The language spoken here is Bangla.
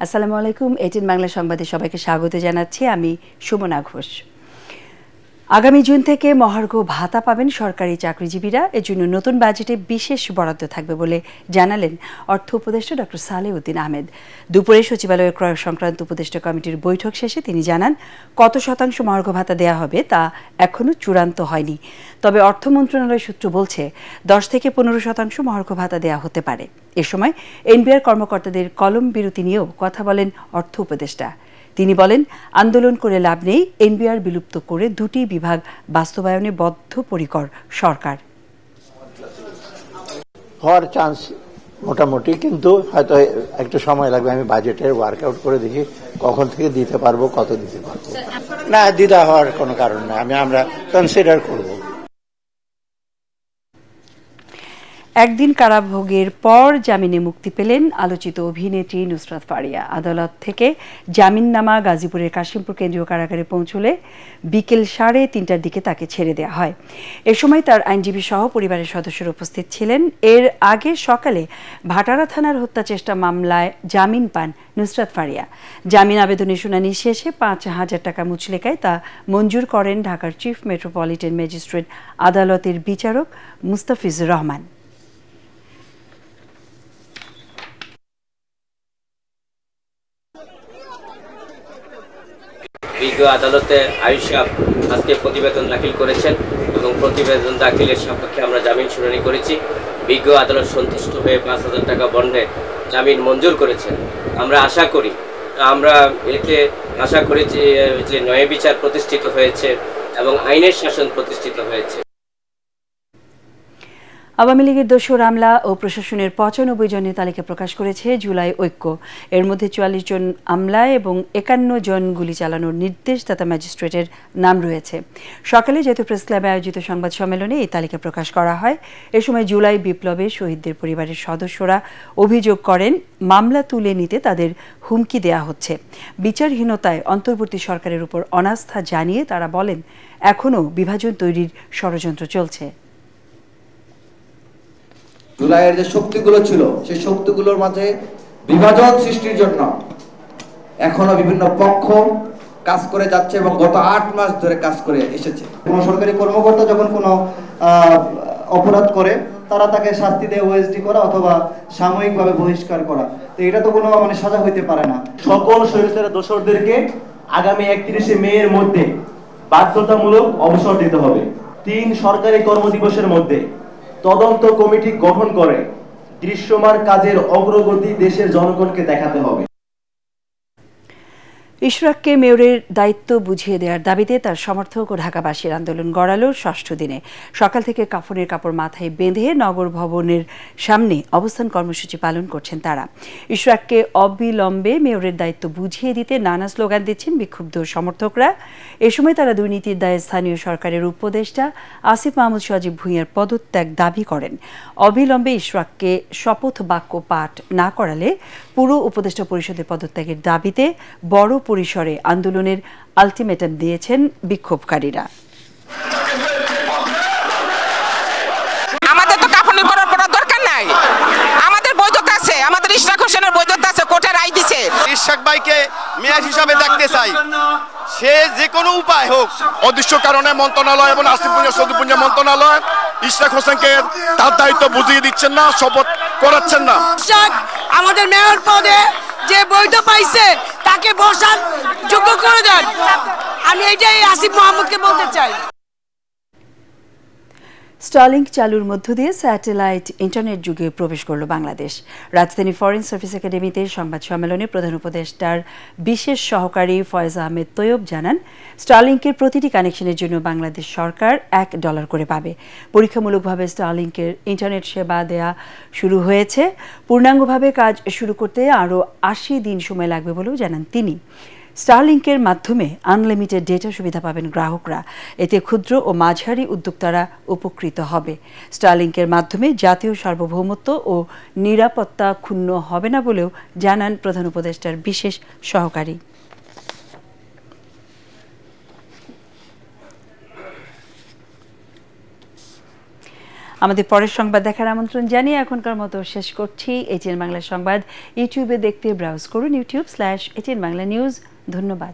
আসসালামু আলাইকুম। এটিএন বাংলা সংবাদে সবাইকে স্বাগত জানাচ্ছি। আমি সুমনা ঘোষ। আগামী জুন থেকে মহার্ঘ ভাতা পাবেন সরকারি চাকরিজীবীরা। এজন্য নতুন বাজেটে বিশেষ বরাদ্দ থাকবে বলে জানালেন অর্থ উপদেষ্টা ডক্টর সালেউদ্দিন আহমেদ। দুপুরে সচিবালয়ের ক্রয় সংক্রান্ত উপদেষ্টা কমিটির বৈঠক শেষে তিনি জানান, কত শতাংশ মহার্ঘ ভাতা দেওয়া হবে তা এখনও চূড়ান্ত হয়নি। তবে অর্থ মন্ত্রণালয় সূত্র বলছে 10 থেকে 15% মহার্ঘ ভাতা দেওয়া হতে পারে। এ সময় এনবিআর কর্মকর্তাদের কলম বিরতি নিয়েও কথা বলেন অর্থ উপদেষ্টা। তিনি বলেন, আন্দোলন করে লাভ নেই, এনবিআর বিলুপ্ত করে দুটি বিভাগ বাস্তবায়নে বদ্ধপরিকর সরকার। হওয়ার চান্স মোটামুটি, কিন্তু হয়তো একটু সময় লাগবে। আমি বাজেটের ওয়ার্কআউট করে দেখি কখন থেকে দিতে পারবো, কত দিতে পারবো। না, দ্বিধা হওয়ার কোনো কারণ না, আমরা কনসিডার করব। একদিন কারাভোগের পর জামিনে মুক্তি পেলেন আলোচিত অভিনেত্রী নুসরাত ফারিয়া। আদালত থেকে জামিননামা গাজীপুরের কাশিমপুর কেন্দ্রীয় কারাগারে পৌঁছলে বিকেল 3:30টার দিকে তাকে ছেড়ে দেওয়া হয়। এ সময় তার আইনজীবী সহ পরিবারের সদস্যরা উপস্থিত ছিলেন। এর আগে সকালে ভাটারা থানার হত্যা চেষ্টা মামলায় জামিন পান নুসরাত ফারিয়া। জামিন আবেদনের শুনানি শেষে 5,000 টাকা মুচলেকায় তা মঞ্জুর করেন ঢাকার চিফ মেট্রোপলিটন ম্যাজিস্ট্রেট আদালতের বিচারক মুস্তাফিজুর রহমান। বিজ্ঞ আদালতে আয়েশা আজকে প্রতিবেদন দাখিল করেছেন এবং প্রতিবেদন দাখিলের সাপেক্ষে আমরা জামিন শুনানি করেছি। বিজ্ঞ আদালত সন্তুষ্ট হয়ে 5,000 টাকা বন্ডে জামিন মঞ্জুর করেছেন। আমরা আশা করেছি যে ন্যায় বিচার প্রতিষ্ঠিত হয়েছে এবং আইনের শাসন প্রতিষ্ঠিত হয়েছে। আওয়ামী লীগের দোসর আমলা ও প্রশাসনের 95 জনের তালিকা প্রকাশ করেছে জুলাই ঐক্য। এর মধ্যে 44 জন আমলা এবং 51 জন গুলি চালানোর নির্দেশদাতা ম্যাজিস্ট্রেটের নাম রয়েছে। সকালে জাতীয় প্রেস ক্লাবে আয়োজিত সংবাদ সম্মেলনে এই তালিকা প্রকাশ করা হয়। এ সময় জুলাই বিপ্লবে শহীদদের পরিবারের সদস্যরা অভিযোগ করেন, মামলা তুলে নিতে তাদের হুমকি দেয়া হচ্ছে। বিচারহীনতায় অন্তর্বর্তী সরকারের উপর অনাস্থা জানিয়ে তারা বলেন, এখনও বিভাজন তৈরির ষড়যন্ত্র চলছে। জুলাইয়ের যে শক্তিগুলো ছিল, সেই শক্তিগুলোর মাঝে বিভাজন সৃষ্টির জন্য এখনো বিভিন্ন পক্ষ কাজ করে যাচ্ছে এবং গত 8 মাস ধরে কাজ করে এসেছে। কোনো সরকারি কর্মকর্তা যখন কোনো অপরাধ করে, তারা তাকে শাস্তি দিয়ে ওএসডি করা অথবা সাময়িকভাবে বহিষ্কার করা, তো এটা তো কোনো সাজা হইতে পারে না। সকল স্বৈরাচার দোসরদেরকে আগামী 31শে মে এর মধ্যে বাধ্যতামূলক অবসর দিতে হবে। 3 সরকারি কর্মদিবসের মধ্যে তদন্ত কমিটি গঠন করে দৃশ্যমান কাজের অগ্রগতি দেশের জনগণকে দেখাতে হবে। ইশরাককে মেয়রের দায়িত্ব বুঝিয়ে দেওয়ার দাবিতে তার সমর্থক ও ঢাকাবাসীর আন্দোলন গড়ালো 6ষ্ঠ দিনে। সকাল থেকে কাফনের কাপড় মাথায় বেঁধে নগর ভবনের সামনে অবস্থান কর্মসূচি পালন করছেন তারা। ইশরাককে অবিলম্বে মেয়রের দায়িত্ব বুঝিয়ে দিতে নানা স্লোগান দিচ্ছেন বিক্ষুব্ধ সমর্থকরা। এ সময় তারা দুর্নীতির দায়ে স্থানীয় সরকারের উপদেষ্টা আসিফ মাহমুদ সজীব ভূঁইয়ার পদত্যাগ দাবি করেন। অবিলম্বে ইশরাককে শপথ বাক্য পাঠ না করালে পুরো উপদেষ্টা পরিষদের পদত্যাগের দাবিতে বড় পরিসরে আন্দোলনের আলটিমেটাম দিয়েছেন বিক্ষোভকারীরা। আমাদের তো কাফনের করার দরকার নাই, আমাদের বৈধতা আছে, আমাদের ইশরাক হোসেনের বৈধতা আছে, কোর্টে রায় দিছে। ইশরাক ভাইকে মেয়র হিসাবে দেখতে চাই, সে যে কোনো উপায় হোক। অদৃশ্য কারণে মন্ত্রণালয় এবং আসিফ ভূঁইয়া সজীব ভূঁইয়া মন্ত্রণালয় ইশরাক হোসেনকে তার দায়িত্ব বুঝিয়ে দিচ্ছেন না, শপথ করাচ্ছেন না। ইশরাক আমাদের মেয়র পদে যে বৈধ পাইছে তাকে বসার যোগ্য করে দেন। আমি এটাই আসিফ মাহমুদকে বলতে চাই। স্টারলিংক চালুর মধ্য দিয়ে স্যাটেলাইট ইন্টারনেট যুগে প্রবেশ করল বাংলাদেশ। রাজধানী ফরেন সার্ভিস একাডেমিতে সংবাদ সম্মেলনে প্রধান উপদেষ্টার বিশেষ সহকারী ফয়েজ আহমেদ তৈয়ব জানান, স্টারলিংকের প্রতিটি কানেকশনের জন্য বাংলাদেশ সরকার $1 করে পাবে। পরীক্ষামূলকভাবে স্টারলিংকের ইন্টারনেট সেবা দেয়া শুরু হয়েছে। পূর্ণাঙ্গভাবে কাজ শুরু করতে আরও 80 দিন সময় লাগবে বলেও জানান তিনি। স্টারলিংকের মাধ্যমে আনলিমিটেড ডেটা সুবিধা পাবেন গ্রাহকরা। এতে ক্ষুদ্র ও মাঝারি উদ্যোক্তারা উপকৃত হবে। স্টারলিংকের মাধ্যমে জাতীয় সার্বভৌমত্ব ও নিরাপত্তা ক্ষুণ্ণ হবে না বলেও জানান প্রধান উপদেষ্টার বিশেষ সহকারী। আমাদের পরের সংবাদ দেখার আমন্ত্রণ জানিয়ে এখনকার মতো শেষ করছি। এটিএন বাংলা সংবাদ ইউটিউবে দেখতে ব্রাউজ করুন youtube/ATN Bangla News। ধন্যবাদ।